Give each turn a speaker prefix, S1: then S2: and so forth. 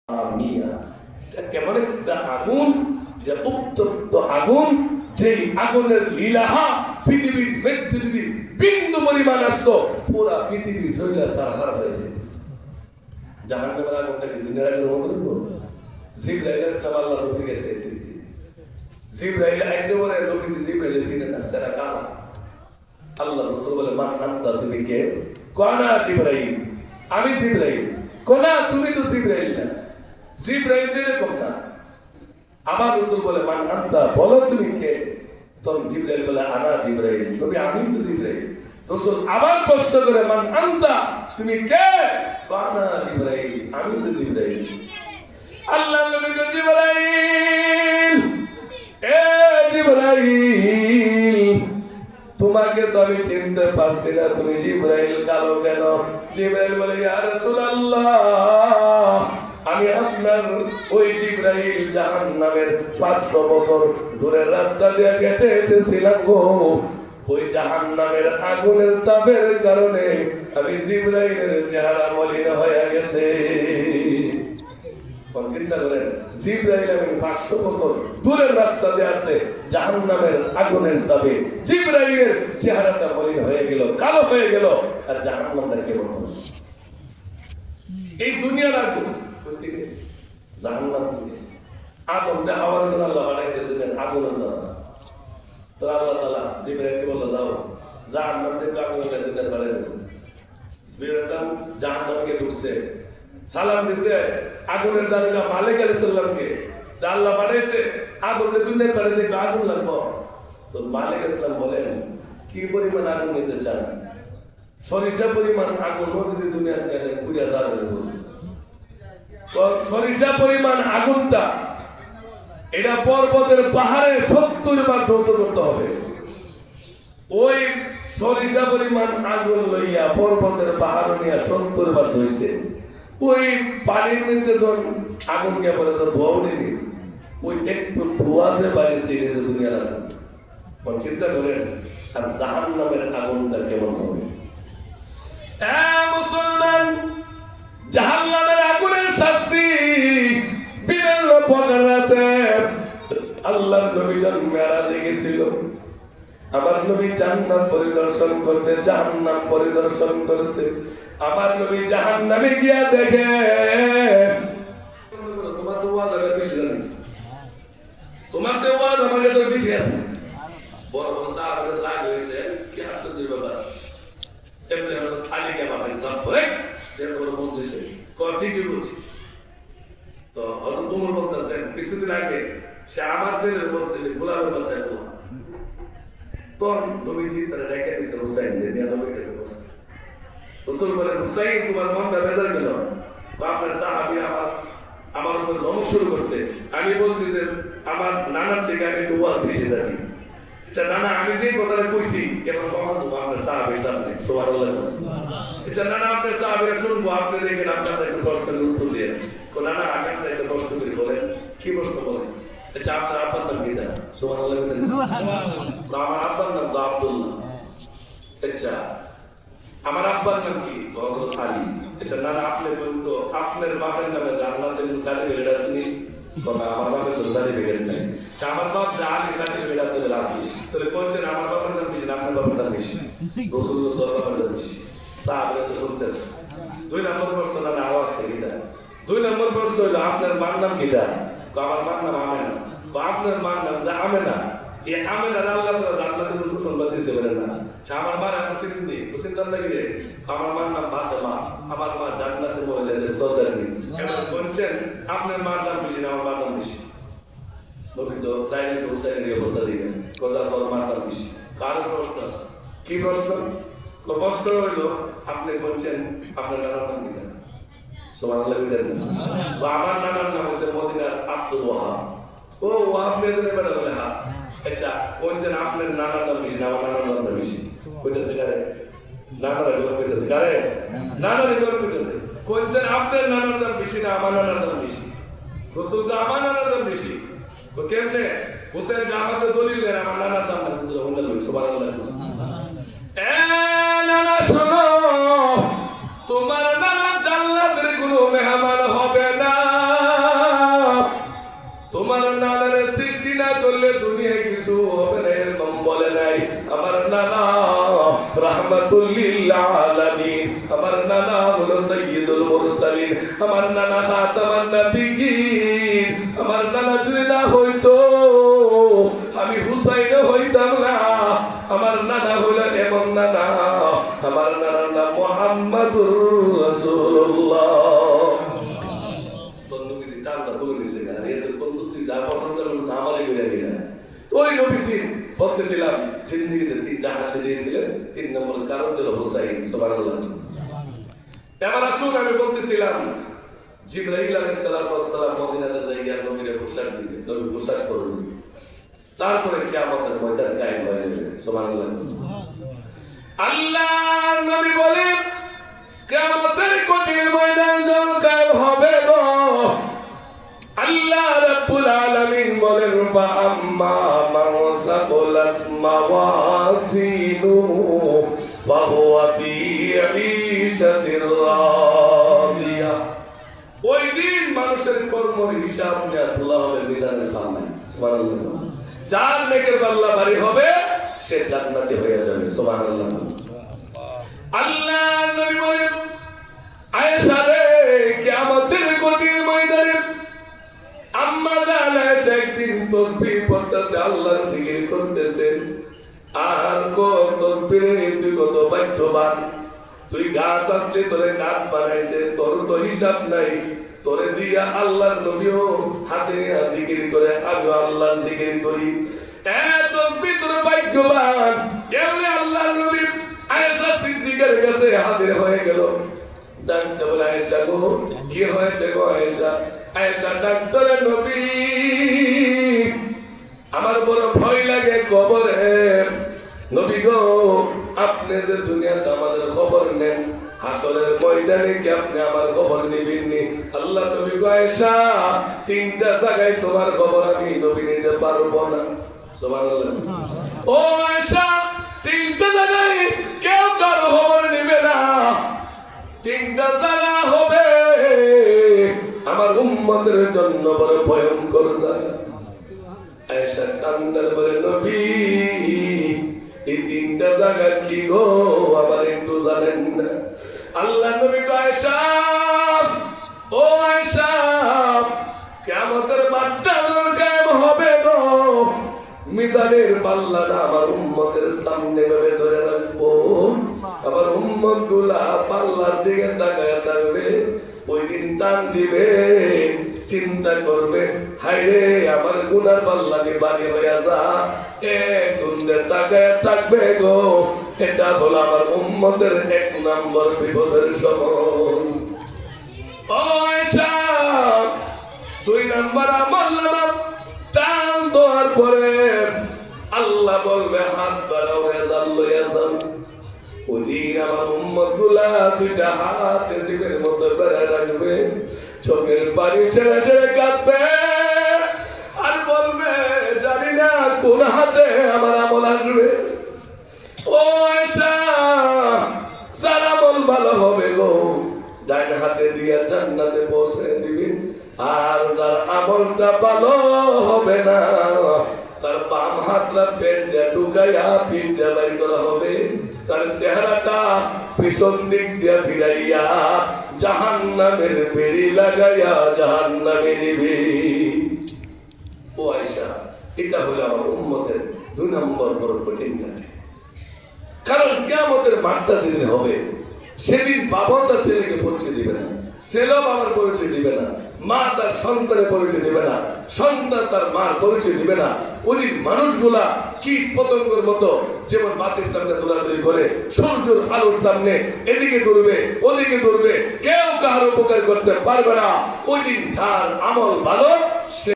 S1: আমিয়া কেমন একটা আগুন, যে উত্তপ্ত আগুন, যেই আগুনের লীলাহা পৃথিবীর মধ্যে যদি বিন্দু পরিমাণ আসতো পুরা পৃথিবী জ্বলা সারহার হয়ে যেত। জাহান্নামের আগুনটা কি দুনিয়ার আগুনের মতো হইব? জিবরাইল ইসলাম আল্লাহ নবীর কাছে এসে জিবরাইল আইসে বলে নবী জিবরাইল চিনে না, সেটা কালা। আল্লাহ রাসূল বলে মান আনতা, তুমি কে? কোনা জিবরাইল, আমি জিবরাইল। কোনা তুমি তো জিবরাইল না, জিবরাইল যেরকম না। আমার রাসূল বলে মান আনতা, বলো তুমি কে? তখন জিবরাইল বলে আনা জিবরাইল, নবী আমি তো জিবরাইল। রাসূল আবার প্রশ্ন করে মান আনতা, তুমি কে? কোনা জিবরাইল, আমি তো জিবরাইল। আল্লাহ নবী কে জিবরাইল, এ জিবরাইল, তোমাকে তো আমি চিনতে পারছি না, তুমি জিবরাইল কালো কেন? জিবরাইল বলে ইয়া রাসূলুল্লাহ, আমি আপনার ওই জিবরাইল জাহান্নামের 500 বছর দূরের রাস্তা দিয়ে কেটে এসেছিলাম গো। ওই জাহান্নামের আগুনের তাপের কারণে আমি জিবরাইলের চেহারা মলিন হয়ে গেছে। চিন্তা করেন, জিবরাইল আমি 500 বছর দূরের রাস্তা দিয়ে আসছে জাহান্নামের আগুনের তাপে, জিবরাইলের চেহারাটা মলিন হয়ে গেল, কালো হয়ে গেল। আর জাহান্নামটা কেমন হবে? এই দুনিয়ার আগুন করতে গেছে, জাহান্নাম করতে গেছে। আগুন দেখাবার জন্য আল্লাহ বানাইছে দুনিয়ার আগুনের দ্বারা। তো আল্লাহ তাআলা জিবরাইলকে বলল, যাও জাহান্নাম থেকে আগুনের দুনিয়া বানাই দেব। বিরাস্তাম জাহান্নামকে ঢুকছে, সালাম দিছে আগুনের দারোগা মালিক আলাইহিস সালামকে, যা আল্লাহ পাঠাইছে আগুনের দুনিয়ার পাঠাইছে, আগুন লাগবো। তো মালিক আলাইহিস সালাম বলেন, কি পরিমাণ আগুন নিতে চান? সরিষা পরিমাণ আগুন যদি দুনিয়ার মধ্যে পুড়িয়া ছাড়া দেব। তো সরিষা পরিমাণ আগুনটা এটা পর্বতের পাহাড়ে 70 বার ধৌত করতে হবে। ওই সরিষা পরিমাণ আগুন লইয়া পর্বতের পাহাড় নিয়ে 70 বার ধুইছে। ওই পানির মধ্যে যখন আগুন গিয়ে পড়ে তো ধোয়াও নেই, ওই একটু ধোয়া যে বাড়িছে এনেছে দুনিয়ার আগুন। চিন্তা করেন আর জাহান্নামের আগুনটা কেমন হবে? মুসলমান, জাহান্নামের আগুনের শাস্তি বিভিন্ন প্রকার আছে। আল্লাহর নবী যখন মেরাজে গেছিল, আমার নবী জান্নাত পরিদর্শন করছে, জাহান্নাম পরিদর্শন করছে। আমার নবী জাহান্নামে গিয়া দেখে, তোমার তো ওয়াজ আগে বেশি জানি, তোমার তো ওয়াজ আমার কাছে বেশি আছে। বড় বড় সাহাবাদের রাগ হয়েছে, কি আশ্চর্য ব্যাপার। এমনি হয়তো খালি কে মাসাই দাম করে এরপর মন দিছে, ঠিকই বলছি। তো হযরত ওমর বলতেছেন, কিছুদিন আগে সে আমার ছেলে বলছে যে গোলামের বাচ্চা গোলাম। তখন নবীজি তারা রেখে দিয়েছে হুসাইন, নিয়ে নবীর কাছে বসছে। রাসূল বলেন, হুসাইন তোমার মনটা বেজার গেল, আপনার সাহাবী আমার উপর ধমক শুরু করছে। আমি বলছি যে আমার নানার থেকে আমি একটু ওয়াজ বেশি জানি। আচ্ছা নানা, আমি যে কথাটা কইছি কেমন কখন দেবো আপনার সাহাবীর সামনে? সুবহানাল্লাহ। আচ্ছা নানা, আপনার সাহাবীরা শুনবো, আপনি দেখেন আপনারা একটু কষ্ট করে উত্তর দিয়ে। নানা আমি আপনার একটু কষ্ট করে বলেন, কি প্রশ্ন বলেন? আচ্ছা আপনার আব্বার নাম কি? সুবহানাল্লাহ। আমার আব্বার নাম তো আব্দুল্লাহ। আচ্ছা আমার আব্বার নাম কি? হযরত আলী। আচ্ছা নানা আপনি বলতো আপনার বাবার নামে জান্নাতের সার্টিফিকেট আছে নি? বাবা আমার বাবার তো সার্টিফিকেট নাই। আচ্ছা আমার বাপ যে আলী সার্টিফিকেট আছে আছে, তাহলে কোনছেন আমার বাবার নাম বেশি না আপনার বাবার নাম বেশি? রাসূলুল্লাহ তোর বাবার নাম বেশি। সাহাবীরা তো শুনতেছে। 2 নম্বর প্রশ্ন, নানা আওয়াজ থেকে দেন। 2 নম্বর প্রশ্ন হলো আপনার মার নাম কি? আমার মার নাম আমেনা। আপনার মার নাম যে আমেনা, এই আমেনার আল্লাহ তাআলা জান্নাতের সুসংবাদ দিয়েছে বলেন না? আমার মার আমি চিনি, চিনতাম নাকি রে? আমার মার নাম ফাতেমা, আমার মা জান্নাতের মহিলাদের সর্দারনি। এবার বলছেন আপনার মার নাম বেশি না আমার মার নাম বেশি? নবী তো চাইনিজ হুসাইনের অবস্থা দিলেন, কথা তোর মার নাম বেশি। কারো প্রশ্ন আছে? কি প্রশ্ন? প্রশ্ন হইলো আপনি বলছেন আপনার নানার নাম কি? সুবহানাল্লাহ। আমার নানার নাম হচ্ছে মদিনার আব্দুল ওয়াহাব। ও ওয়াহাব মেজনে বেড়া বলে হ্যাঁ। আচ্ছা কোনছেন আপনার নানার নাম বেশি না আমার নানার নাম বেশি? কইতেছে কারে? নানার এগুলো কইতেছে কারে? নানার এগুলো কইতেছে। কোনছেন আপনার নানার নাম বেশি না আমার নানার নাম বেশি? রাসূল তো আমার নানার নাম বেশি। তো কেমনে? হোসেন আমাদের দলিল দেন আমার নানার নাম না। সুবহানাল্লাহ। এ নানা শোনো, তোমার নানা জান্নাতের কোনো মেহমান হবে না। তোমার নানার সৃষ্টি না করলে দুনিয়ায় কিছু হবে না, এরকম বলে নাই। আমার নানা রাহমাতুল লিল আলামিন, আমার নানা হলো সাইয়্যিদুল মুরসালিন, আমার নানা খাতামান নবিয়্যিন। আমার নানা যদি না হইতো আমি হুসাইন হইতাম না। আমার নানা হলো এমন নানা, আমার নানার নাম মুহাম্মাদুর রাসূলুল্লাহ। বলতেছিলাম জিন্দেগিতে 3টা হাসি দিয়েছিলেন, 3 নম্বর কারণ ছিল হুসাইন। সুবহানাল্লাহ। এবার আসুন, আমি বলতেছিলাম জিবরাইল আলাইহিস সালাম মদিনাতে যাইয়া নবীরে পোশাক দিবে, নবী পোশাক করবে, তারপরে কিয়ামতের ময়দান কায়েম হয়ে যাবে। সুবহানাল্লাহ। আল্লাহর নবী বলেন কিয়ামতের কঠিন ময়দান যখন কায়েম হবে গো, আল্লাহ রাব্বুল আলামিন বলেন ফা আম্মা মান সাকুলাত মাওয়াজিনুহু ফা হুয়া ফি ঈশাতির রাদিয়া। ওই দিন মানুষের কর্মের হিসাব নেওয়া তোলা হবে মিজানের পাল্লায়। সুবহানাল্লাহ। যার নেকের পাল্লা ভারী হবে সে জান্নাতি হয়ে যাবে। সুবহানাল্লাহ। আল্লাহ নবী বলেন আয়েশা রে, কিয়ামতের কঠিন ময়দানে আম্মা জান আয়েশা একদিন তাসবিহ পড়তেছে, আল্লাহর জিকির করতেছে। আর কো তাসবিহে তুই কত ভাগ্যবান, তুই গাছ আসলে তোরে কাঠ বানাইছে, তোর তো হিসাব নাই। তোরে দিয়া আল্লাহর নবীও হাতে নিয়ে জিকির করে, আমিও আল্লাহর জিকির করি। তাসবিহ তোর ভাগ্যবান। এমনি আল্লাহর নবী আয়েশা সিদ্দিকের কাছে হাজির হয়ে গেল। ডাকতে বলে আয়েশা গো, কি হয়েছে গো আয়েশা? আয়েশা ডাক্তার নবী, আমার বড় ভয় লাগে কবরে। নবী গো, আপনি যে দুনিয়াতে আমাদের খবর নেন, হাসরের ময়দানে কি আপনি আমার খবর নেবেন নি? আল্লাহ নবী গো আয়েশা, 3টা জায়গায় তোমার খবর আমি নবী নিতে পারবো না। সুবহানাল্লাহ। ও আয়েশা, 3টা জায়গায় কেউ কারো খবর নেবে না। 3টা জায়গা হবে আমার উম্মতের জন্য বড় ভয়ঙ্কর জায়গা। আয়েশা কান্দার বলে নবী, এই 3টা জায়গা কি গো, আমার একটু জানেন না? আল্লাহ নবী কয় আয়েশা, ও আয়েশা, কিয়ামতের মাঠটা কায়েম হবে গো, মিজানের পাল্লাটা আমার উম্মতের সামনে ভাবে ধরে রাখবো। আমার উম্মত গুলা পাল্লার দিকে তাকায় থাকবে। ওই দিন টান দিবে, চিন্তা করবে, হায়রে আমার গুনার পাল্লা দিয়ে বাড়ি হইয়া যা। এক দুন্দে তাকায় থাকবে গো, এটা হলো আমার উম্মতের 1 নম্বর বিপদের সময়। ও আয়েশা, 2 নম্বর আমল নামা টান দেওয়ার পরে আল্লাহ বলবে হাত বাড়াও, রেজাল্ট লইয়া যাও। ওই দিন আমার উম্মত গুলা 2টা হাত দিবের মতো বেড়ে রাখবে, চোখের পানি ছেড়ে ছেড়ে কাঁদবে, আর বলবে জানি না কোন হাতে আমার আমল আসবে। ও আয়েশা, যার আমল ভালো হবে গো, ডান হাতে দিয়ে জান্নাতে পৌঁছে দিবে। আর যার আমলটা ভালো হবে না, তার বাম হাতটা পেট দিয়ে ঢুকাইয়া পিঠ দিয়ে বাড়ি করা হবে। তার চেহারাটা পিছন দিক দিয়ে ফিরাইয়া জাহান্নামের বেড়ি লাগাইয়া জাহান্নামে নিবে। ও আয়েশা, এটা হলো আমার উম্মতের 2 নম্বর বড় কঠিন কাজ। কারণ কিয়ামতের মাঠটা যেদিন হবে, সেদিন বাবা তার ছেলেকে পরিচয় দিবে না, ছেলে বাবার পরিচয় দিবে না, মা তার সন্তানের পরিচয় দিবে না, সন্তান তার মার পরিচয় দিবে না। ওই মানুষগুলা কীট পতঙ্গের মতো যেমন বাতির সামনে দৌড়াদৌড়ি করে, সূর্যের আলোর সামনে এদিকে দৌড়বে ওদিকে দৌড়বে, কেউ কারো উপকার করতে পারবে না। ওই দিন যার আমল ভালো সে